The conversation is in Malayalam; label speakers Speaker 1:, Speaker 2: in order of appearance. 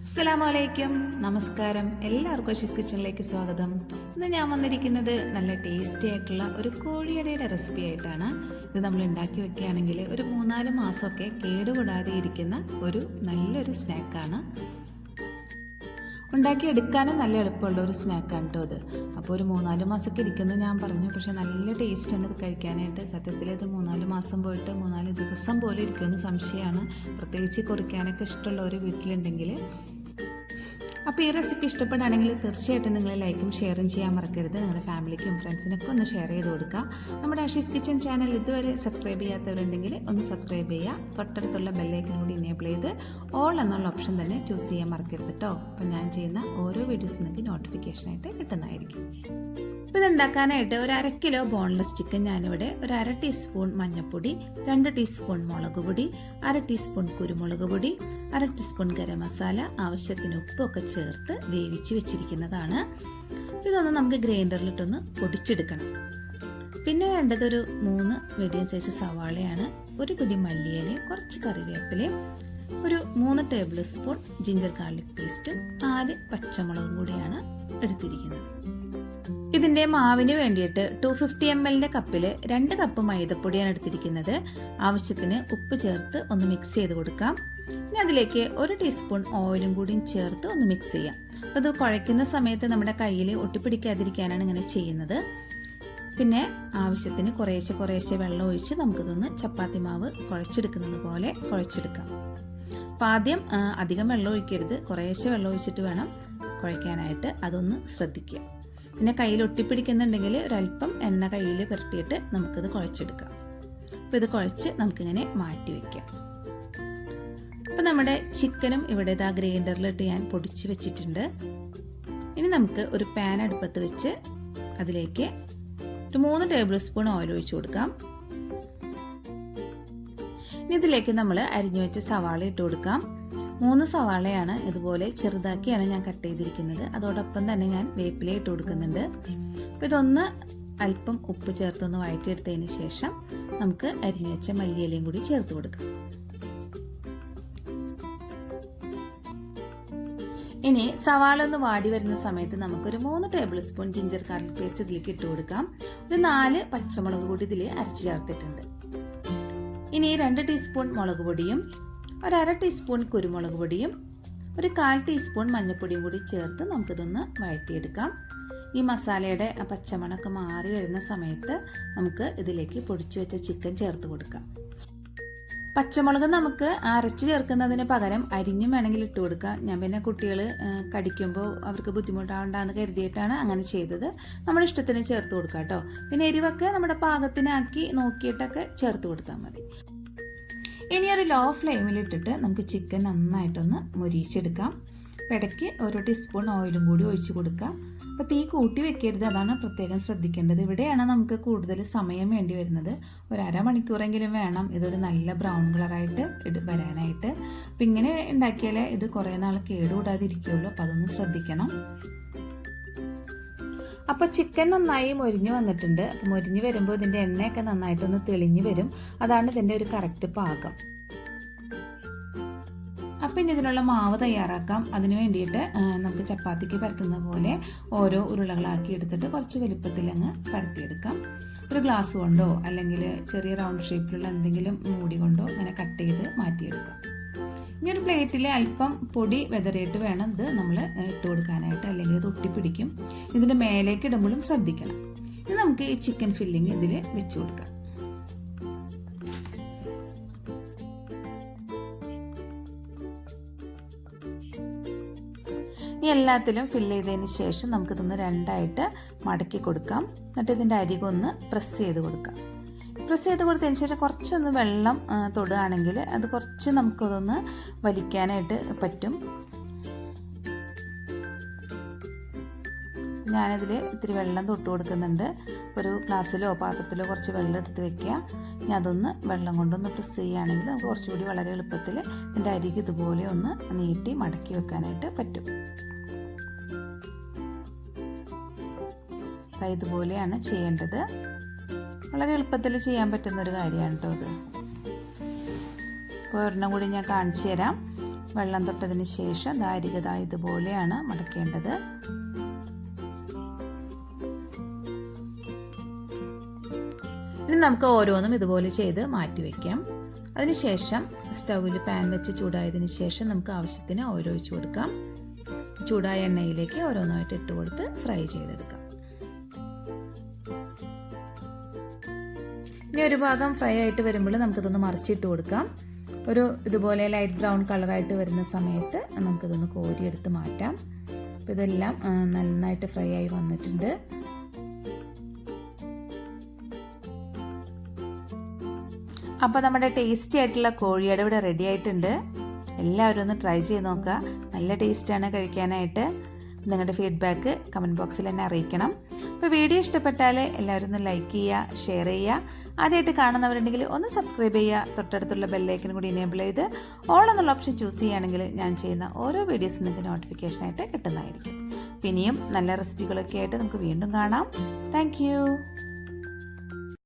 Speaker 1: അസ്സലാമലൈക്കും, നമസ്കാരം. എല്ലാവർക്കും ഷീസ് കിച്ചണിലേക്ക് സ്വാഗതം. ഇന്ന് ഞാൻ വന്നിരിക്കുന്നത് നല്ല ടേസ്റ്റി ആയിട്ടുള്ള ഒരു കോഴിയടയുടെ റെസിപ്പി ആയിട്ടാണ്. ഇത് നമ്മൾ ഉണ്ടാക്കി വെക്കുകയാണെങ്കിൽ ഒരു 3-4 മാസമൊക്കെ കേടുകൂടാതെ ഇരിക്കുന്ന ഒരു നല്ലൊരു സ്നാക്കാണ്. ഉണ്ടാക്കിയെടുക്കാനും നല്ല എളുപ്പമുള്ള ഒരു സ്നാക്കാണ് കേട്ടോ ഇത്. അപ്പോൾ ഒരു 3-4 മാസമൊക്കെ ഇരിക്കുന്നത് ഞാൻ പറഞ്ഞു, പക്ഷേ നല്ല ടേസ്റ്റാണ് ഇത് കഴിക്കാനായിട്ട്. സത്യത്തിൽ ഇത് 3-4 മാസം പോയിട്ട് 3-4 ദിവസം പോലെ ഇരിക്കുമെന്ന് സംശയമാണ്, പ്രത്യേകിച്ച് കുറിക്കാനൊക്കെ ഇഷ്ടമുള്ള ഒരു വീട്ടിലുണ്ടെങ്കിൽ. അപ്പോൾ ഈ റെസിപ്പി ഇഷ്ടപ്പെടുകയാണെങ്കിൽ തീർച്ചയായിട്ടും നിങ്ങൾ ലൈക്കും ഷെയറും ചെയ്യാൻ മറക്കരുത്. നിങ്ങളുടെ ഫാമിലിക്കും ഫ്രണ്ട്സിനൊക്കെ ഒന്ന് ഷെയർ ചെയ്ത് കൊടുക്കുക. നമ്മുടെ ആഷീസ് കിച്ചൺ ചാനൽ ഇതുവരെ സബ്സ്ക്രൈബ് ചെയ്യാത്തവരുണ്ടെങ്കിൽ ഒന്ന് സബ്സ്ക്രൈബ് ചെയ്യുക. തൊട്ടടുത്തുള്ള ബെല്ലൈക്കൻ കൂടി എനേബിൾ ചെയ്ത് ഓൾ എന്നുള്ള ഓപ്ഷൻ തന്നെ ചൂസ് ചെയ്യാൻ മറക്കരുത് കേട്ടോ. അപ്പോൾ ഞാൻ ചെയ്യുന്ന ഓരോ വീഡിയോസ് നിങ്ങൾക്ക് നോട്ടിഫിക്കേഷനായിട്ട് കിട്ടുന്നതായിരിക്കും. അപ്പോൾ ഇതുണ്ടാക്കാനായിട്ട് ഒരു 1/2 കിലോ ബോൺലെസ് ചിക്കൻ ഞാനിവിടെ ഒരു 1/2 ടീസ്പൂൺ മഞ്ഞൾപ്പൊടി, 2 ടീസ്പൂൺ മുളക് പൊടി, 1/2 ടീസ്പൂൺ കുരുമുളക് പൊടി, 1/2 ടീസ്പൂൺ ഗരം മസാല, ആവശ്യത്തിന് ഉപ്പൊക്കെ ചേർത്ത് വേവിച്ച് വെച്ചിരിക്കുന്നതാണ്. ഇതൊന്ന് നമുക്ക് ഗ്രൈൻഡറിലിട്ടൊന്ന് പൊടിച്ചെടുക്കണം. പിന്നെ വേണ്ടത് ഒരു 3 മീഡിയം സൈസ് സവാളയാണ്, ഒരു പിടി മല്ലിയിലയും കുറച്ച് കറിവേപ്പിലയും, ഒരു 3 ടേബിൾ സ്പൂൺ ജിഞ്ചർ ഗാർലിക് പേസ്റ്റും 4 പച്ചമുളകും കൂടിയാണ് എടുത്തിരിക്കുന്നത്. ഇതിൻ്റെ മാവിന് വേണ്ടിയിട്ട് 250 ml കപ്പിൽ 2 കപ്പ് മൈദപ്പൊടിയാണ് എടുത്തിരിക്കുന്നത്. ആവശ്യത്തിന് ഉപ്പ് ചേർത്ത് ഒന്ന് മിക്സ് ചെയ്ത് കൊടുക്കാം. ഇനി അതിലേക്ക് 1 ടീസ്പൂൺ ഓയിലും കൂടിയും ചേർത്ത് ഒന്ന് മിക്സ് ചെയ്യാം. അപ്പോൾ ഇത് കുഴയ്ക്കുന്ന സമയത്ത് നമ്മുടെ കയ്യിൽ ഒട്ടിപ്പിടിക്കാതിരിക്കാനാണ് ഇങ്ങനെ ചെയ്യുന്നത്. പിന്നെ ആവശ്യത്തിന് കുറേശ്ശെ വെള്ളം ഒഴിച്ച് നമുക്കിതൊന്ന് ചപ്പാത്തി മാവ് കുഴച്ചെടുക്കുന്നത് പോലെ കുഴച്ചെടുക്കാം. അപ്പോൾ ആദ്യം അധികം വെള്ളം ഒഴിക്കരുത്, കുറേശ്ശെ വെള്ളം ഒഴിച്ചിട്ട് വേണം കുഴയ്ക്കാനായിട്ട്, അതൊന്ന് ശ്രദ്ധിക്കുക. പിന്നെ കയ്യിൽ ഒട്ടിപ്പിടിക്കുന്നുണ്ടെങ്കിൽ ഒരല്പം എണ്ണ കയ്യിൽ പുരട്ടിയിട്ട് നമുക്കിത് കുഴച്ചെടുക്കാം. അപ്പോൾ ഇത് കുഴച്ച് നമുക്കിങ്ങനെ മാറ്റി വയ്ക്കാം. അപ്പോൾ നമ്മുടെ ചിക്കനും ഇവിടെ ഇതാ ഗ്രൈൻഡറിലിട്ട് ഞാൻ പൊടിച്ച് വെച്ചിട്ടുണ്ട്. ഇനി നമുക്ക് ഒരു പാൻ അടുപ്പത്ത് വെച്ച് അതിലേക്ക് ഒരു 3 ടേബിൾ സ്പൂൺ ഓയിൽ ഒഴിച്ചു കൊടുക്കാം. ഇനി ഇതിലേക്ക് നമ്മൾ അരിഞ്ഞു വെച്ച സവാള ഇട്ട് കൊടുക്കാം. 3 സവാളയാണ്, ഇതുപോലെ ചെറുതാക്കിയാണ് ഞാൻ കട്ട് ചെയ്തിരിക്കുന്നത്. അതോടൊപ്പം തന്നെ ഞാൻ വേപ്പില ഇട്ട് കൊടുക്കുന്നുണ്ട്. അപ്പോൾ ഇതൊന്ന് അല്പം ഉപ്പ് ചേർത്തൊന്ന് വഴറ്റിയെടുത്തതിന് ശേഷം നമുക്ക് അരിഞ്ഞു വെച്ച മല്ലിയിലയും കൂടി ചേർത്ത് കൊടുക്കാം. ഇനി സവാള ഒന്ന് വാടി വരുന്ന സമയത്ത് നമുക്കൊരു 3 table spoon ginger garlic paste ഇതിലേക്ക് ഇട്ട് കൊടുക്കാം. ഒരു 4 പച്ചമുളക് കൂടി ഇതിൽ അരച്ച് ചേർത്തിട്ടുണ്ട്. ഇനി 2 ടീസ്പൂൺ മുളക് പൊടിയും, ഒരു 1/2 ടീസ്പൂൺ കുരുമുളക് പൊടിയും, ഒരു 1/4 ടീസ്പൂൺ മഞ്ഞൾപ്പൊടിയും കൂടി ചേർത്ത് നമുക്കിതൊന്ന് വഴറ്റിയെടുക്കാം. ഈ മസാലയുടെ പച്ചമണമൊക്കെ മാറി വരുന്ന സമയത്ത് നമുക്ക് ഇതിലേക്ക് പൊടിച്ചു വെച്ച ചിക്കൻ ചേർത്ത് കൊടുക്കാം. പച്ചമുളക് നമുക്ക് അരച്ച് ചേർക്കുന്നതിന് പകരം അരിഞ്ഞും വേണമെങ്കിൽ ഇട്ട് കൊടുക്കാം. ഞാൻ പിന്നെ കുട്ടികൾ കടിക്കുമ്പോൾ അവർക്ക് ബുദ്ധിമുട്ടാവണ്ടെന്ന് കരുതിയിട്ടാണ് അങ്ങനെ ചെയ്തത്. നമ്മുടെ ഇഷ്ടത്തിന് ചേർത്ത് കൊടുക്കാം കേട്ടോ. പിന്നെ എരിവൊക്കെ നമ്മുടെ പാകത്തിനാക്കി നോക്കിയിട്ടൊക്കെ ചേർത്ത് കൊടുത്താൽ മതി. ഇനി ഒരു ലോ ഫ്ലെയിമിലിട്ടിട്ട് നമുക്ക് ചിക്കൻ നന്നായിട്ടൊന്ന് മൊരിയിച്ചെടുക്കാം. ഇടയ്ക്ക് 1 ടീസ്പൂൺ ഓയിലും കൂടി ഒഴിച്ച് കൊടുക്കാം. അപ്പോൾ തീ കൂട്ടി വെക്കരുത്, അതാണ് പ്രത്യേകം ശ്രദ്ധിക്കേണ്ടത്. ഇവിടെയാണ് നമുക്ക് കൂടുതൽ സമയം വേണ്ടി വരുന്നത്. ഒരു 1/2 മണിക്കൂറെങ്കിലും വേണം ഇതൊരു നല്ല ബ്രൗൺ കളറായിട്ട് വരാനായിട്ട്. അപ്പം ഇങ്ങനെ ഉണ്ടാക്കിയാലേ ഇത് കുറേ നാൾ കേടുകൂടാതിരിക്കുകയുള്ളൂ. അപ്പോൾ അതൊന്ന് ശ്രദ്ധിക്കണം. അപ്പോൾ ചിക്കൻ നന്നായി മൊരിഞ്ഞ് വന്നിട്ടുണ്ട്. അപ്പോൾ മൊരിഞ്ഞ് വരുമ്പോൾ ഇതിൻ്റെ എണ്ണയൊക്കെ നന്നായിട്ടൊന്ന് തെളിഞ്ഞ് വരും. അതാണ് ഇതിൻ്റെ ഒരു കറക്റ്റ് പാകം. അപ്പോൾ ഇനി ഇതിനുള്ള മാവ് തയ്യാറാക്കാം. അതിന് വേണ്ടിയിട്ട് നമുക്ക് ചപ്പാത്തിക്ക് പരത്തുന്ന പോലെ ഓരോ ഉരുളകളാക്കി എടുത്തിട്ട് കുറച്ച് വലുപ്പത്തിൽ അങ്ങ് പരത്തിയെടുക്കാം. ഒരു ഗ്ലാസ് കൊണ്ടോ അല്ലെങ്കിൽ ചെറിയ റൗണ്ട് ഷേപ്പിലുള്ള എന്തെങ്കിലും മൂടി കൊണ്ടോ ഇങ്ങനെ കട്ട് ചെയ്ത് മാറ്റിയെടുക്കാം. ഇനി ഒരു പ്ലേറ്റിൽ അല്പം പൊടി വെതറിയിട്ട് വേണം ഇത് നമ്മൾ ഇട്ട് കൊടുക്കാനായിട്ട്, അല്ലെങ്കിൽ ഇത് ഒട്ടിപ്പിടിക്കും. ഇതിൻ്റെ മേലേക്ക് ഇടുമ്പോഴും ശ്രദ്ധിക്കണം. ഇനി നമുക്ക് ഈ ചിക്കൻ ഫില്ലിങ് ഇതിൽ വെച്ച് കൊടുക്കാം. ഇനി എല്ലാത്തിലും ഫില്ല് ചെയ്തതിന് ശേഷം നമുക്കിതൊന്ന് 2ആയിട്ട് മടക്കി കൊടുക്കാം. എന്നിട്ട് ഇതിൻ്റെ അരികൊന്ന് പ്രസ് ചെയ്ത് കൊടുക്കാം. പ്രസ് ചെയ്ത് കൊടുത്തതിന് ശേഷം കുറച്ചൊന്ന് വെള്ളം തൊടുകയാണെങ്കിൽ അത് കുറച്ച് നമുക്കതൊന്ന് വലിക്കാനായിട്ട് പറ്റും. ഞാനിതിൽ ഇത്തിരി വെള്ളം തൊട്ട് കൊടുക്കുന്നുണ്ട്. ഒരു ഗ്ലാസ്സിലോ പാത്രത്തിലോ കുറച്ച് വെള്ളം എടുത്ത് വെക്കുക. ഇനി അതൊന്ന് വെള്ളം കൊണ്ടൊന്ന് പ്രസ് ചെയ്യുകയാണെങ്കിൽ നമുക്ക് കുറച്ചുകൂടി വളരെ എളുപ്പത്തിൽ ഇതിൻ്റെ അരികെ ഇതുപോലെ ഒന്ന് നീട്ടി മടക്കി വെക്കാനായിട്ട് പറ്റും. ഇതുപോലെയാണ് ചെയ്യേണ്ടത്. വളരെ എളുപ്പത്തിൽ ചെയ്യാൻ പറ്റുന്നൊരു കാര്യമാണ് കേട്ടോ ഇത്. അപ്പോൾ ഒരെണ്ണം കൂടി ഞാൻ കാണിച്ചു തരാം. വെള്ളം തൊട്ടതിന് ശേഷം അരികത ഇതുപോലെയാണ് മടക്കേണ്ടത്. ഇനി നമുക്ക് ഓരോന്നും ഇതുപോലെ ചെയ്ത് മാറ്റി വയ്ക്കാം. അതിനുശേഷം സ്റ്റൗവിൽ പാൻ വെച്ച് ചൂടായതിന് ശേഷം നമുക്ക് ആവശ്യത്തിന് ഓയിൽ ഒഴിച്ചു കൊടുക്കാം. ചൂടായ എണ്ണയിലേക്ക് ഓരോന്നായിട്ട് ഇട്ട് കൊടുത്ത് ഫ്രൈ ചെയ്തെടുക്കാം. ഇനി ഒരു ഭാഗം ഫ്രൈ ആയിട്ട് വരുമ്പോൾ നമുക്കിതൊന്ന് മറിച്ചിട്ട് കൊടുക്കാം. ഒരു ഇതുപോലെ ലൈറ്റ് ബ്രൗൺ കളറായിട്ട് വരുന്ന സമയത്ത് നമുക്കിതൊന്ന് കോരിയെടുത്ത് മാറ്റാം. അപ്പോൾ ഇതെല്ലാം നന്നായിട്ട് ഫ്രൈ ആയി വന്നിട്ടുണ്ട്. അപ്പോൾ നമ്മുടെ ടേസ്റ്റി ആയിട്ടുള്ള കോഴിയുടെ ഇവിടെ റെഡി ആയിട്ടുണ്ട്. എല്ലാവരും ഒന്ന് ട്രൈ ചെയ്ത് നോക്കുക. നല്ല ടേസ്റ്റാണ് കഴിക്കാനായിട്ട്. നിങ്ങളുടെ ഫീഡ്ബാക്ക് കമൻറ്റ് ബോക്സിൽ എന്നെ അറിയിക്കണം. അപ്പോൾ വീഡിയോ ഇഷ്ടപ്പെട്ടാൽ എല്ലാവരും ഒന്ന് ലൈക്ക് ചെയ്യുക, ഷെയർ ചെയ്യുക. ആദ്യമായിട്ട് കാണുന്നവരുണ്ടെങ്കിൽ ഒന്ന് സബ്സ്ക്രൈബ് ചെയ്യുക. തൊട്ടടുത്തുള്ള ബെല്ലൈക്കനും കൂടി എനേബിൾ ചെയ്ത് ഓൾ എന്നുള്ള ഓപ്ഷൻ ചൂസ് ചെയ്യുകയാണെങ്കിൽ ഞാൻ ചെയ്യുന്ന ഓരോ വീഡിയോസും നിങ്ങൾക്ക് നോട്ടിഫിക്കേഷനായിട്ട് കിട്ടുന്നതായിരിക്കും. ഇനിയും നല്ല റെസിപ്പികളൊക്കെ ആയിട്ട് നമുക്ക് വീണ്ടും കാണാം. താങ്ക്